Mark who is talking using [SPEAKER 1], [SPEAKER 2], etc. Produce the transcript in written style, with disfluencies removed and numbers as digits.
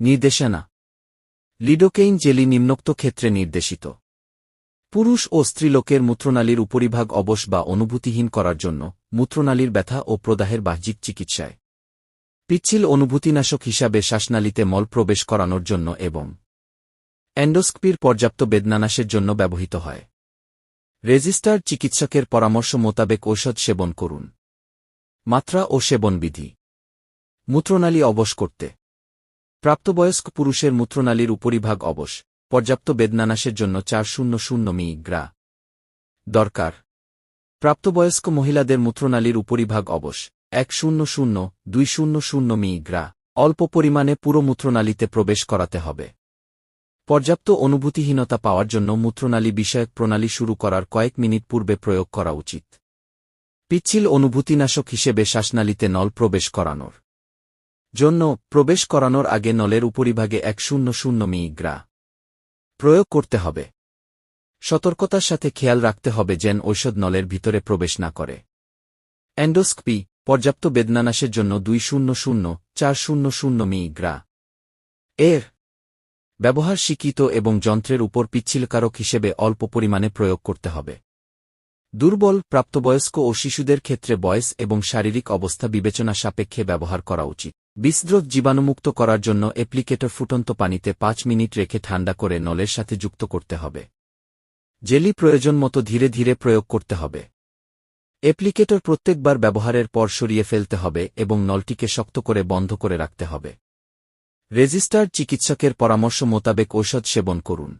[SPEAKER 1] নির্দেশনা। Lidocaine jelly নিম্নোক্ত ক্ষেত্রে নির্দেশিত। পুরুষ ও স্ত্রীলোকের মূত্রনালীর উপরিভাগ অবশ বা অনুভূতিহীন করার জন্য, মূত্রনালীর ব্যথা ও প্রদাহের বাহ্যিক চিকিৎসায়, পিচ্ছিল অনুভূতিনাশক হিসাবে শ্বাসনালীতে মল প্রবেশ করানোর জন্য এবং এন্ডোস্কোপির পর্যাপ্ত বেদনানাশের জন্য ব্যবহৃত হয়। রেজিস্টার্ড চিকিৎসকের পরামর্শ মোতাবেক ঔষধ সেবন করুন। মাত্রা ও সেবনবিধি। মূত্রনালী অবশ করতে প্রাপ্তবয়স্ক পুরুষের মূত্রনালীর উপরিভাগ অবশ, পর্যাপ্ত বেদনানাশের জন্য 400 মি.গ্রা দরকার। প্রাপ্তবয়স্ক মহিলাদের মূত্রনালীর উপরিভাগ অবশ, 100-200 মি.গ্রা অল্প পরিমাণে পুরো মূত্রনালীতে প্রবেশ করাতে হবে। পর্যাপ্ত অনুভূতিহীনতা পাওয়ার জন্য মূত্রনালী বিষয়ক প্রণালী শুরু করার কয়েক মিনিট পূর্বে প্রয়োগ করা উচিত। পিচ্ছিল অনুভূতিনাশক হিসেবে শ্বাসনালীতে নল প্রবেশ করানোর জন্য প্রবেশ করানোর আগে নলের উপরিভাগে 100 মি.গ্রা প্রয়োগ করতে হবে। সতর্কতার সাথে খেয়াল রাখতে হবে যেন ঔষধ নলের ভিতরে প্রবেশ না করে। এন্ডোস্কোপি পর্যাপ্ত বেদনানাশের জন্য 200-400 মি.গ্রা এর ব্যবহার স্বীকৃত এবং যন্ত্রের উপর পিচ্ছিলকারক হিসেবে অল্প পরিমাণে প্রয়োগ করতে হবে। দুর্বল, প্রাপ্তবয়স্ক ও শিশুদের ক্ষেত্রে বয়স এবং শারীরিক অবস্থা বিবেচনা সাপেক্ষে ব্যবহার করা উচিত। বিস্দ্রোত জীবাণুমুক্ত করার জন্য অ্যাপ্লিকেটর ফুটন্ত পানিতে 5 মিনিট রেখে ঠান্ডা করে নলের সাথে যুক্ত করতে হবে। জেলি প্রয়োজন মতো ধীরে ধীরে প্রয়োগ করতে হবে। অ্যাপ্লিকেটর প্রত্যেকবার ব্যবহারের পর সরিয়ে ফেলতে হবে এবং নলটিকে শক্ত করে বন্ধ করে রাখতে হবে। রেজিস্টার্ড চিকিৎসকের পরামর্শ মোতাবেক ঔষধ সেবন করুন।